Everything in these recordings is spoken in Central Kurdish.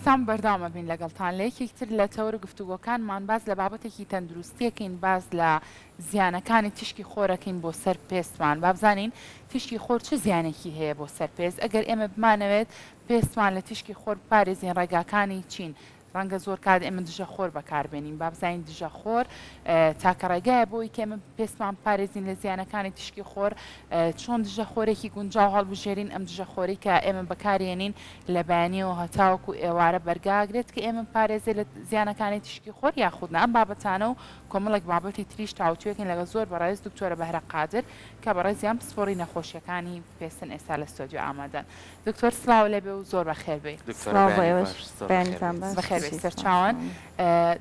ئێستا بەرداوامە بین لەگەڵتان لە یەکێکتر لە تەوەرە گفتوگۆکانمان باز لە بابەتێکی تەندروستیەکەین باز لە زیانەکانی تشکی خۆرەکەین بۆ سەر پێستمان با بزانین تشکی خۆر چه زیانێکی هەیە بۆ سەر پێست ئەگەر ئێمە بمانەوێت پێستمان لە تشکی خۆر پارێزین ڕێگاکانی چین ڕەنگە زۆر کات ئێمە دژە خۆر بەکاربێنین با بزانین دژە خۆر تاکە ڕێگایە بۆی کە ئێمە پێستمان پارێزین لە زیانەکانی تشکی خۆر چۆن دژە خۆرێکی گونجاو هەڵبژێرین ئەم دژە خۆری کە ئێمە بەکارێنین لە بەیانیەوە هەتاوەکو ئێوارە بەرگاگرێت کە ئێمە پارێزێ لە زیانەکانی تشکی خۆر یاخودنا ئەم بابەتانە و کۆمەڵێک بابەتی تریش تاوتوێکن لەگە زۆر بەڕێز دکتۆرە بەهرە قادر کە بەڕێزیان پسپۆڕی نەخۆشیەکانی پێستن ئێستا لە ستۆدیۆ ئامادەن دکتۆر سلااو لێبێ و زۆر بەخێر بێت بەخێر سەرچاوان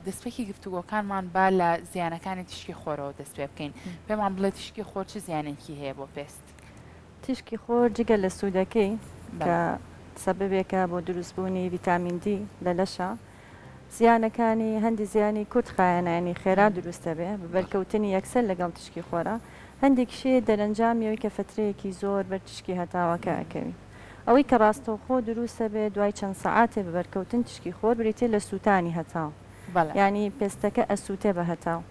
دەستپێکی گفتوگۆکانمان با لە زیانەکانی تشکی خۆرەوە دەست پێ بکەین پێمان بڵێ تشکی خۆر چه زیانێکی هەیە بۆ پێست تشکی خۆر جگە لە سوودەکەی کە سەبەبێکە بۆ دروستبوونی ڤیتامین دی لە لەشە زیانەکانی هەندی زیانی کورت خایەنانی خێرا دروستە بێ بەرکەوتنی یەکسەر لەگەڵ تشکی خۆرە هەندێکشێ دەرەنجامیەوەی کە فترەیەکی زۆر بەر تشکی هەتاوەکە ئەکەوی ئەوەی کە ڕاستەوخۆ دروستە بێ دوای چەند سەعاتێ بەبەرکەوتن تشکی خۆر بریتێ لە سووتانی هەتاو ینی پێستەکە ئەسووتێ بە هەتاو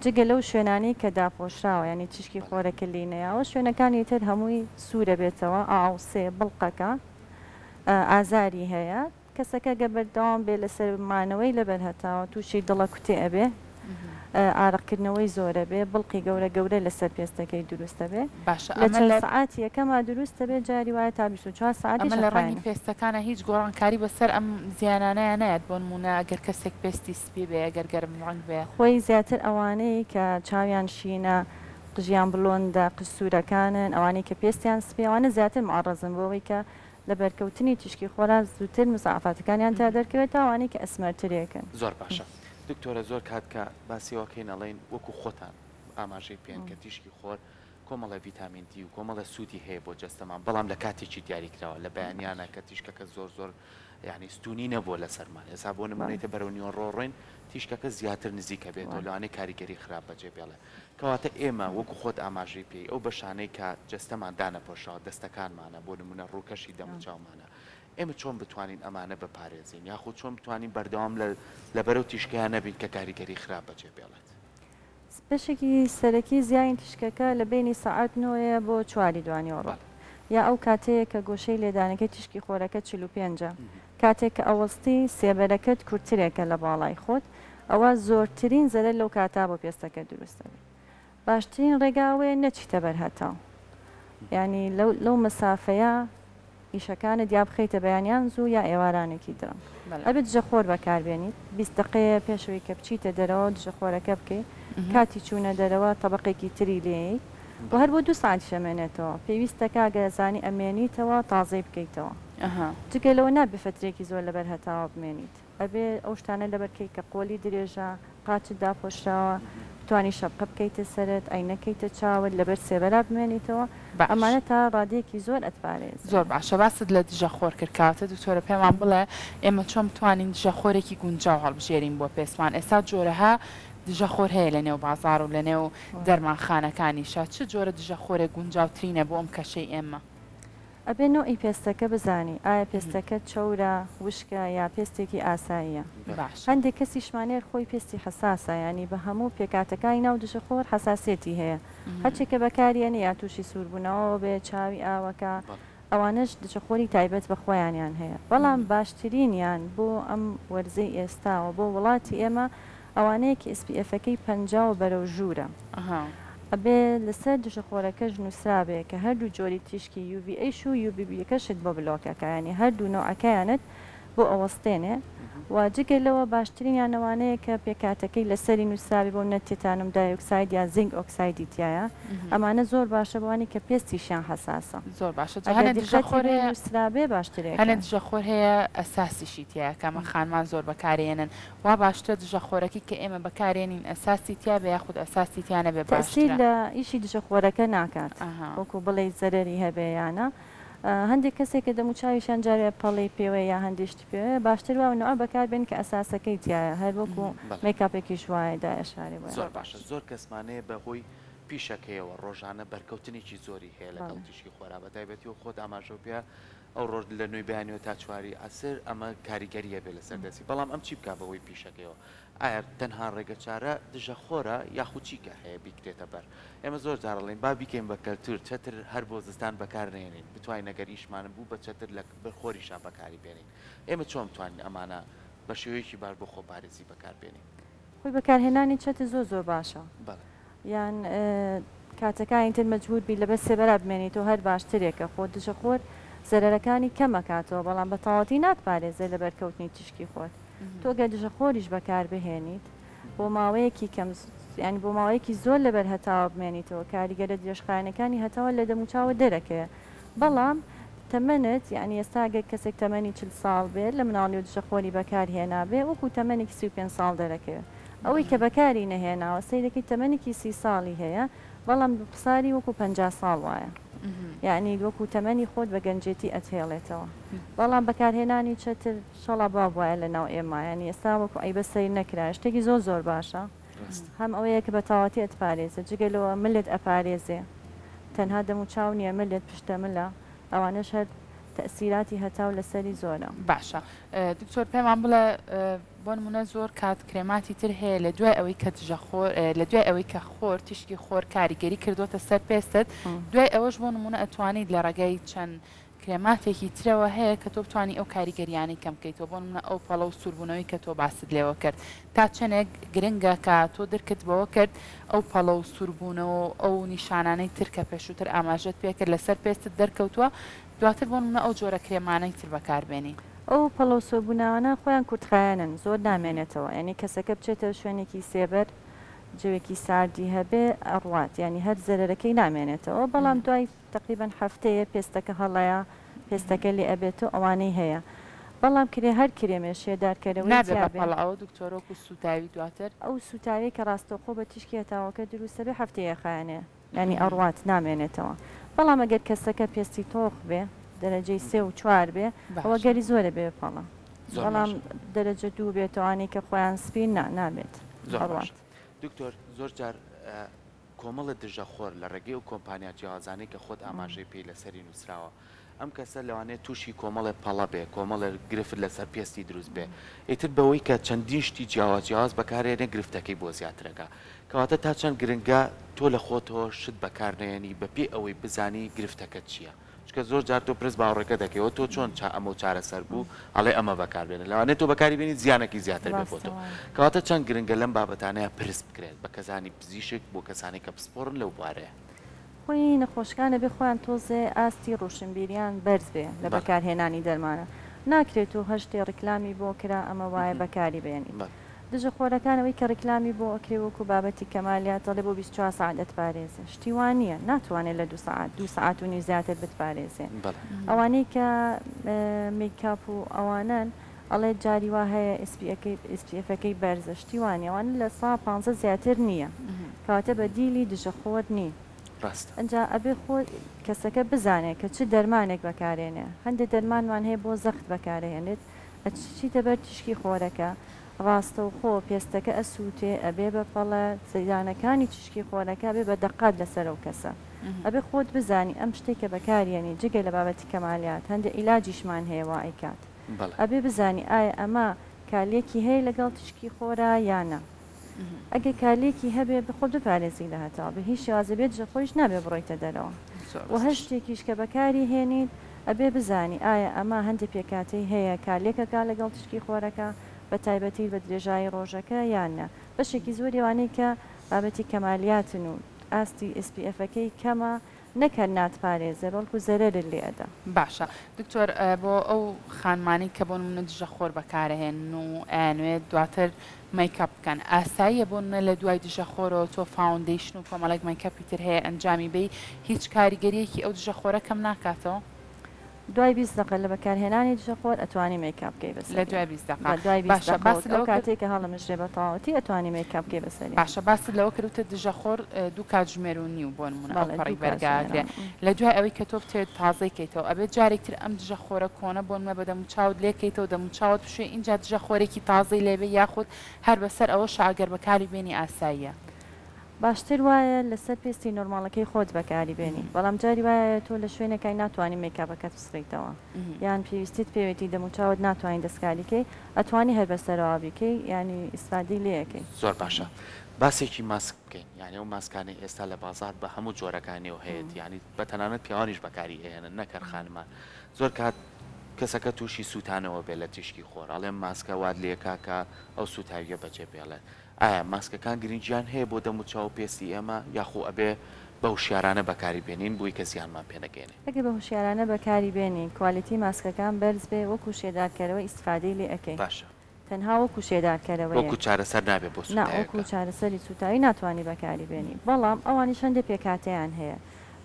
جگە لەو شوێنانی کە داپۆشراوە ینی تشکی خۆرەکە لینەیەوە شوێنەکانی تر هەمووی سوورە بێتەوە ئاوسێ بڵقەکە ئازاری هەیە کەسەکە گە بەردەوام بێ لەسەر مانەوەی لەبەر هەتاوە تووشی دڵە کوتێ ئەبێ ئارەقکردنەوەی زۆرە بێ بڵقی گەورە گەورە لەسەر پێستەکەی دروستە بێ لە چەند سعاتی یەکەمە دروستە بێ جاری وایە تا 24 ساعتی لە ڕەنگی پێستەکانە هیچ گۆڕانکاری بەسەر ئەم زیانانەیە نایەت بۆ نمونە ئەگەر کەسێک پێستی سپی بێ ئەگەر گەرم ڕەنگ بێ خۆی زیاتر ئەوانەی کە چاویان شینە قژیان بڵۆندە قسوورەکانن ئەوانەی کە پێستیان سپی ئەوانە زیاتر معڕەزم بۆەوەی کە لە بەرکەوتنی تشکی خۆرا زووتر مساعفاتەکانیان تا دەرکەوێت ئەوانەی کە ئەسمەرترێکن زۆر باشە دکتۆرە زۆر کات کە باسیەوەکەی نەڵێن وەکو خۆتان ئاماژەی پێن کە تیشکی خۆر کۆمەڵە ڤیتامین دی و کۆمەڵە سوودی هەیە بۆ جەستەمان بەڵام لە کاتێکی دیاریکراوە لە بەیانیانە کە تیشکەکە زۆر زۆر یعنی ستونی نەبووە لە سەرمان ئێستا بۆ نمونەیتە بەرەو نیوە ڕۆڕۆین تیشکەکە زیاتر نزیکە بێت و لەوانەیە کاریگەری خراپ بەجێ بێڵێ کەواتە ئێمە وەکو خۆت ئاماژەی پێی ئەو بەشانەی کە جەستەمان دانەپۆشەوە دەستەکانمانە بۆ نمونە ڕووکەشی دەموچاومانە ئێمە چۆن بتوانین ئەمانە بپارێزین یاخود چۆن بتوانین بەردەوام لە بەرەو تیشکیان نەبین کە کاریگەری خراپ بەجێ بێڵێت پێشێکی سەرەکی زیانی تشکەکە لە بینی سەعات 9 بۆ 4 دوانیەوە یا ئەو کاتەیە کە گۆشەی لێدانەکەی تشکی خۆرەکە 45 کاتێک کە ئەوەستی سێبەرەکەت کورتترێکە لە باڵای خۆت ئەوە زۆرترین زەرە لەو کاتا بۆ پێستەکە دروستە باشترین ڕێگاوێ نەچیتە بەرهەتاو ینی لەو مەسافەیە ئیشەکانە دیا بخەیتە بەیانیان زوو یا ئێوارانێکی درەنگ ئەبێت دژە خۆر بەکاربێنیت 20 دقەیە پێشەوەی کە بچیتە دەرەوە دژە خۆرەکە بکەیت کاتی چوونە دەرەوە تەبقێکی تری لێیت و هەر بۆ 2 ساعت شەمێنێتەوە پێویستەکە گەزانی ئەمێنیتەوە تازەی بکەیتەوە جگە لەوە نابێ فترێکی زۆر لەبەر هەتاوە بمێنیت ئەبێ ئەو شتانە لەبەرکەی کە قۆلی درێژە قاچت داپۆشراوە توانی شەبقە بکەیتە سەرت ئەینەکەیتە چاوت لەبەر سێبەرا بمێنیتەوە ئەمانە تا ڕادەیەکی زۆر ئەتپارێت زۆر باشە باست لە دژە خۆر کردکاتە دکتۆرە پێمان بڵێ ئێمە چۆن بتوانین دژە خۆرێکی گونجاو هەڵبژێرین بۆ پێستمان ئێستا جۆرەها دژە خۆر هەیە لە نێو بازار و لە نێو دەرمانخانەکانیشە چه جۆرە دژە خۆرێک گونجاوترینە بۆ ئەم کەشەی ئێمە ئەبێ نوعی پێستەکە بزانی ئایا پێستەکە چەورە وشکە یا پێستێکی ئاساییە هەندێک کەسیشمانێر خۆی پێستی حساسە ینی بە هەموو پێکاتەکانی ناو دژە خۆر حساسێتی هەیە هەرچێکە بەکارێنە یا تووشی سووربوونەوە بێ چاوی ئاوەکە ئەوانش دژە خۆری تایبەت بە خۆیانیان هەیە بەڵام باشترینیان بۆ ئەم وەرزەی ئێستاوە بۆ وڵاتی ئێمە ئەوانەیەکی SPF-ەکەی 50 بەرەو ژوورە ئەبێ لەسەر دژە خۆرەکەش نووسرابێ کە هەردوو جۆری تیشکی UVA و UVB-یەکەشت بۆ بلۆکەکە ینی هەردوو نوعەکەیانت بۆ ئەوەستێنێ واجگە لەوە باشترینیانەوانەیە کە پێکاتەکەی لەسەری نووسراوی بۆ نەتێتانم دایۆکساید یا زینک ئۆکسایدی تایە ئەمانە زۆر باشە بوانی کە پێستیشیان حساسە زۆر باشە نووسرابێ باشترێک هەنە دژە خۆر هەیە ئەساسیشی تایە کەمە خانمان زۆر بەکارێنن وا باشترە دژە خۆرەکی کە ئێمە بەکارێنین ئەساسی تیا بە یاخود ئەساسی تیانە بێ باشتر لە ئیشی دژە خۆرەکە ناکات وەکو بڵێ زەرەری هەبێیانە هەندێک کەسێک کە دەموچاویشان جارێ پەڵی پێوە یا هەندێشتی پێوە باشتر وانەوە بەکاربێن کە ئەساسەکەی تایە هەر وەکو میکاپێکی شوایەدا ئەشاری زۆر باشە زۆر کەسمانەیە بەهۆی پیشەکەیەوە ڕۆژانە بەرکەوتنێکی زۆری هەیە لەگەڵ تیشکی خۆرا بەتایبەتی و خۆت ئاماژە پێ ئەو ڕۆژ لە نوێی بەیانەوە تا چواری ئەسر ئەمە کاریگەریە بێ لە سەردەسی بەڵام ئەم چی بکە بەوەی پیشەکەەوە ئایا تەنها ڕێگە چارە دژە خۆرە یاخود چیکە هەیە بیکرێتە بەر ئێمە زۆر جارڵێن با بیکەین بە کەلتور چەتر هەر بۆ زستان بەکارنێنین بتوانین نەگەر ئیشمانم بوو بە چەتر لە بەرخۆریشان بەکاری بێنین ئێمە چۆن بتوانین ئەمانە بە شێوەیەکی بار بۆ خۆپارێزی بەکاربێنین خۆی بەکارهێنانی چەتە زۆر باشە بەڵێ یان کاتەکانی تر مەجبور بی لەبەر سێبەرا بمێنیتەوە هەر باشترێکە خۆ دژە خۆر زەرەرەکانی کەمەکاتەوە بەڵام بە تەواوەتی ناتپارێزێ لە بەرکەوتنی تشکی خۆت تۆ گە دژە خۆریش بەکار بهێنیت بۆ ماوەیەکی کەم ینی بۆ ماوەیەکی زۆر لەبەر هەتاوە بمێنیتەوە کاریگەرە درێژخانەکانی هەتاوە لە دەموچاوە دەرەکەوێ بەڵام تەمەنت یعنی ئێستا گە کەسێک تەمەنی 40 ساڵ بێت لە مناڵی و دژە خۆری بەکار هێنابێ وەکو تەمەنێکی 35 ساڵ دەرەکەوێت ئەوەی کە بەکاری نەهێناوە سیرەکەی تەمەنێکی 30 ساڵی هەیە بەڵام قساری وەکو 50 ساڵ وایە یعنی وەکو تەمەنی خۆت بە گەنجێتی ئەتهێڵێتەوە بەڵام بەکارهێنانی چەتر شەڵا با وایە لە ناو ئێمە ینی ئێستا وەکو ئەی بەسەری نەکرا شتێکی زۆر باشە هەم ئەوەیە کە بە تاواتی ئەتپارێزە جگەلەوە ملت ئەپارێزێ تەنها دەموچاو نییە ملت پشتە ملە ئەوانەش هەر تەسیراتی هەتاو لەسەری زۆرە باشە دکتۆر پێمان بڵێ بۆ نمونە زۆر کات کرێماتی تر هەیە لە دوای ئەوەی کە لە دوای ئەوەی کە خۆر تشکی خۆر کاریگەری کردوتە سەر پێستت دوای ئەوەش بۆ نمونە ئەتوانیت لە ڕێگەی چەند کرێماتێکی ترەوە هەیە کە تۆ بتوانانی ئەو کاریگەریانی کەم بکەیتەوە بۆ نمونە ئەو پەڵە و سووربوونەوەی کە تۆ باست لێەوە کرد تا چەندێک گرنگە کە تۆ دەرکردبەوە کرد ئەو پەڵە و سووربوونەوە ئەو نیشانانەی تر کە پێشووتر ئاماژەت پێکرد لەسەر پێستت دەرکەوتووە دواتر بۆ نمونە ئەو جۆرە کرێمانەی تر بەکاربێنی ئەو پەڵە و سۆبووناوانە خۆیان کورتخایەنن زۆر نامێنێتەوە ینی کەسەکە بچێتە شوێنێکی سێبەر جوێکی ساردی هەبێ ئەڕوات ینی هەر زەرەرەکەی نامێنێتەوە بەڵام دوای تقریبان هەفتەیە پێستەکە هەڵەیە پێستەکە لێ ئەبێتەوە ئەوانەی هەیە بەڵام کرێ هەر کرێمێ شێدارکەرەوەی ئەوە دکتۆرۆک و سوتاوی دواتر ئەو سوتاوی کە ڕاستەوخۆ بە تشکی هەتاوەکە دروستە بێ هەفتەیە خایانێ ینی ئەڕوات نامێنێتەوە بەڵام ئەگەر کەسەکە پێستی تۆخ بێ دەرەجەی 3 و 4 بێ ئەوە گەری زۆرە بێ پەڵە بەڵام دەرەجە 2 بێتەوانی کە خۆیان سپین نابێت دکتۆر زۆر جار کۆمەڵە دژە خۆر لە ڕێگەی و کۆمپانیا جیاوازانەی کە خۆت ئاماژەی پێی لەسەری نووسراوە ئەم کەسە لەوانێت تووشی کۆمەڵێ پەڵە بێ کۆمەڵە گرفت لەسەر پێستی دروست بێ ئیتر بەوەی کە چەندین شتی جیاواز بەکارێنێ گرفتەکەی بۆ زیاترەکە کەواتە تا چەند گرنگە تۆ لە خۆتەوە شت بەکارنێنی بەپێ ئەوەی بزانی گرفتەکە چییە چکە زۆر جار تۆ پرس باوەڕێکە دەکەوە تۆ چۆن ئەمە چارەسەر بوو ئەڵێ ئەمە بەکاربێنە لەوانێت تۆ بەکاری بێنی زیانێکی زیاتر بێ بۆ تۆ کەواتە چەند گرنگە لەم بابەتانەیە پرس بکرێت بە کەسانی پزیشک بۆ کەسانی کە پسپۆرن لەو بوارەیە خۆی نەخۆشکانە بێ خۆیان تۆزێ ئاستی ڕۆشنبیریان بەرز بێ لە بەکارهێنانی دەرمانە ناکرێت و هەشتی ڕیکلامی بۆ کرا ئەمە وایە بەکاری بێنی دژە خۆرەکانەوەی کە ڕیکلامی بۆ ئەکرێ وەکو بابەتی کەمالیات دەڵێ بۆ 24 ساعت دەتپارێزێ شتیوان نییە ناتوانێت لە 2 ساعت و نی زیاتر بتپارێزێ ئەوانەی کە میکاپ و ئەوانن ئەڵێ جاری وا هەیە SPF-ەکەی بەرزە شتیوانی ئەوان لە 150 زیاتر نییە کەواتە بە دیلی دژە خۆر نی ئەجا ئەبێ خۆ کەسەکە بزانێت کە چ دەرمانێک بەکارێنێ هەندێک دەرمانمان هەیە بۆ زەخت بەکارهێنێت ئەچیتە بەر تشکی خۆرەکە ڕاستە و خۆ پێستەکە ئەسووتێ ئەبێ بە پەڵە زەیدانەکانی تشکی خۆرەکە بێ بە دەقات لەسەر و کەسە ئەبێ خۆت بزانی ئەم شتێکە بەکارێنی جگە لە بابەتی کەمالیات هەندێک ئیلاجیشمان هەیە وا ئەیکات ئەبێ بزانی ئایا ئەمە کالێکی هەیە لەگەڵ تشکی خۆرە یانە ئەگە کالێکی هەبێ بخۆت بپارێزی لە هەتاوە بە هیچ شێوازە بێت ژە خۆیش نابێ بڕۆیتە دەرەوە و هەر شتێکیش کە بەکاری هێنیت ئەبێ بزانی ئایا ئەمە هەندێک پێکاتەی هەیە کالێکەکە لەگەڵ تشکی خۆرەکە بە تایبەتی بە درێژایی ڕۆژەکە یانە بەشێکی زۆریوانەی کە بابەتی کەمالیاتن و ئاستی SPF-ەکەی کەمە نەکە ناتپارێزە بەڵکو زەرەرت لێدە باشە دکتۆر بۆ ئەو خانمانی کە بۆ منە دژە خۆر بەکارهێن و ئەیانوێت دواتر میکاپ بکەن ئاساییە بۆ منە لە دوای دژە خۆرەوە تۆ فاوندیشن و کۆمەڵێک میکاپی تر هەیە ئەنجامی بی هیچ کاریگەریەکی ئەو دژە خۆرە کەم ناکاتەوە دوای 20 دقیقە لە بەکارهێنانی دژە خۆر ئەتوانی میکاپ بکەی بەسەر لە دوای 20 دقیقە دوای 20 دقیقە کاتێک کە هەڵەمەژێ بە تەواوەتی ئەتوانی میکاپ بکەی بەسەری باشە باست لەوە کردوتە دژە خۆر 2 کاتژمێر و نیو بۆ نمونە ئەوپەڕی بەرگاگرێ لە دوای ئەوەی کە تۆ بتێت تازەیکەیتەوە ئەبێت جارێکتر ئەم دژە خۆرە کۆنە بۆ نمە بە دەموچاوت لێکەیتەوە دەموچاوت بشوێ اینجا دژە خۆرێکی تازەی لێبێ یاخود هەر بەسەر ئەوە شاگەر بەکاری بێنی ئاساییە باشتر وایە لەسەر پێستی نۆرمالەکەی خۆت بەکاری بێنی بەڵام جاری وایە تۆ لە شوێنەکەی ناتوانانی میکاپەکەت بسڕیتەوە یان پێویستیت پێوێتی دەموچاوت ناتوانین دەستکاریکەی ئەتوانی هەر بەسەرەوە بیکەی ینی ئیسفادەی لەکەی زۆر باشە باسێکی ماسک بکەین یعنی ئەو ماسکانی ئێستا لە بازار بە هەموو جۆرەکانیەوە هەیە ینی بە تەنانەت پیاوانیش بەکاری هێنن نەکەرخانمان زۆر کات کەسەکە تووشی سووتانەوە بێ لە تیشکی خۆر ئەڵێم ماسکە واد لێکاکە ئەو سوتاویە بەجێ بێڵێت ئایا ماسکەکان گرنگیان هەیە بۆ دەموچاو پێستی ئێمە یاخۆ ئەبێ بە هوشیارانە بەکاری بێنین بۆی کە زیانمان پێنەگەێنێ ئەگە بە هوشیارانە بەکاری بێنین کوالیتی ماسکەکان بەرز بێ وەکو شێدارکەرەوە ئیسفادەی لێ ئەەکەی باشە تەنها وەکو شێدارکەرەوە وەکو چارەسەر نابێت بۆ وەکو چارەسەری سوتاوی ناتوانانی بەکاری بێنی بەڵام ئەوانی هەندێک پێکاتیان هەیە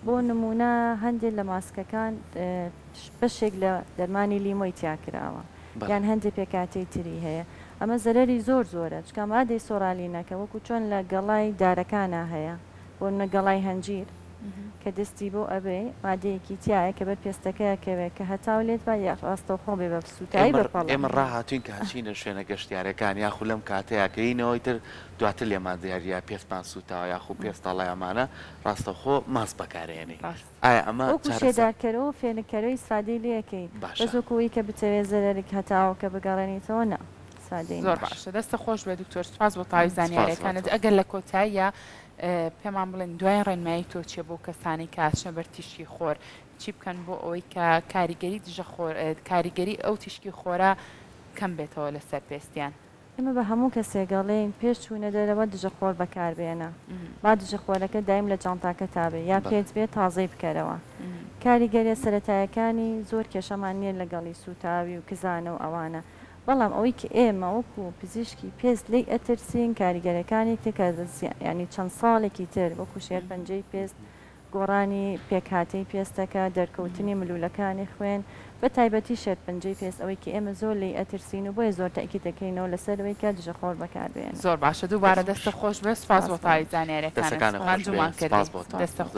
بۆ نمونە هەندێک لە ماسکەکان بەشێک لە دەرمانی لیمۆی تیاکراوە یان هەندێک پێکاتی تری هەیە ئەمە زەرەری زۆر زۆرە چکە مادەی سۆرالینەکە وەکو چۆن لە گەڵای دارەکانە هەیە بۆ نە گەڵای هەنجیر کە دەستی بۆ ئەبێ مادەیەکی تایە کە بەر پێستەکەیەکەوێت کە هەتاو لێت بە ڕاستە خۆ بێ بە سوتایی بەپەڵ ئێمە ڕاهاتوین کە هەچینە شوێنە گەشتیارەکان یاخو لەم کاتەیەکەینەوەی تر دواتر لێمان دیارە پێستمان سوتاوە یاخو پێستاڵایەمانە ڕاستەخۆ ماس بەکارێنێ ئایا ئەمە شێدارکەرەوە فێنەکەرەوەی سادەی لەکەی بەزۆکەوەی کە بتەوێت زەرێک هەتاوە کە بگەڕێنیتەوە نە زۆر باشە دەستە خۆش بێ دکتۆر سپاس بۆ تاوی زانیاریەکانت ئەگەر لە کۆتاییە پێمان بڵێن دوای ڕێنمایی تۆ چێ بۆ کەسانی کاتچە بەر تیشکی خۆر چی بکەن بۆ ئەوەی کە کاریگەری دژە کاریگەری ئەو تیشکی خۆرە کەم بێتەوە لەسەر پێستیان ئێمە بە هەموو کەسێگەڵێن پێش چوونە دەرەوە دژە خۆر بەکاربێنە با دژە خۆرەکە دایم لە جانتاکە تابێ یا پێت بێت تازەی بکەرەوە کاریگەریە سەرەتایەکانی زۆر کێشەمان نییە لەگەڵی سوتاوی و کزانە و ئەوانە بەڵام ئەوەی کە ئێمە وەکو پزیشکی پێست لی ئەترسین کاریگەرەکانی تێکە ینی چەند ساڵێکی تر وەکو شێر پەنجەی پێست گۆڕانی پێکهاتەی پێستەکە دەرکەوتنی ملوولەکانی خوێن بە تایبەتی شێر پەنجەی پێست ئەوەی کە ئێمە زۆر لی ئەترسین و بۆیە زۆر تاکی دەکەینەوە لەسەرەوەی کە دژە خۆر بەکاربێن زۆر باشە دووبارە دەستە خۆش بێ سپاس بۆ تاوی زانیاریەکانمان جومان کرد دەستە خۆش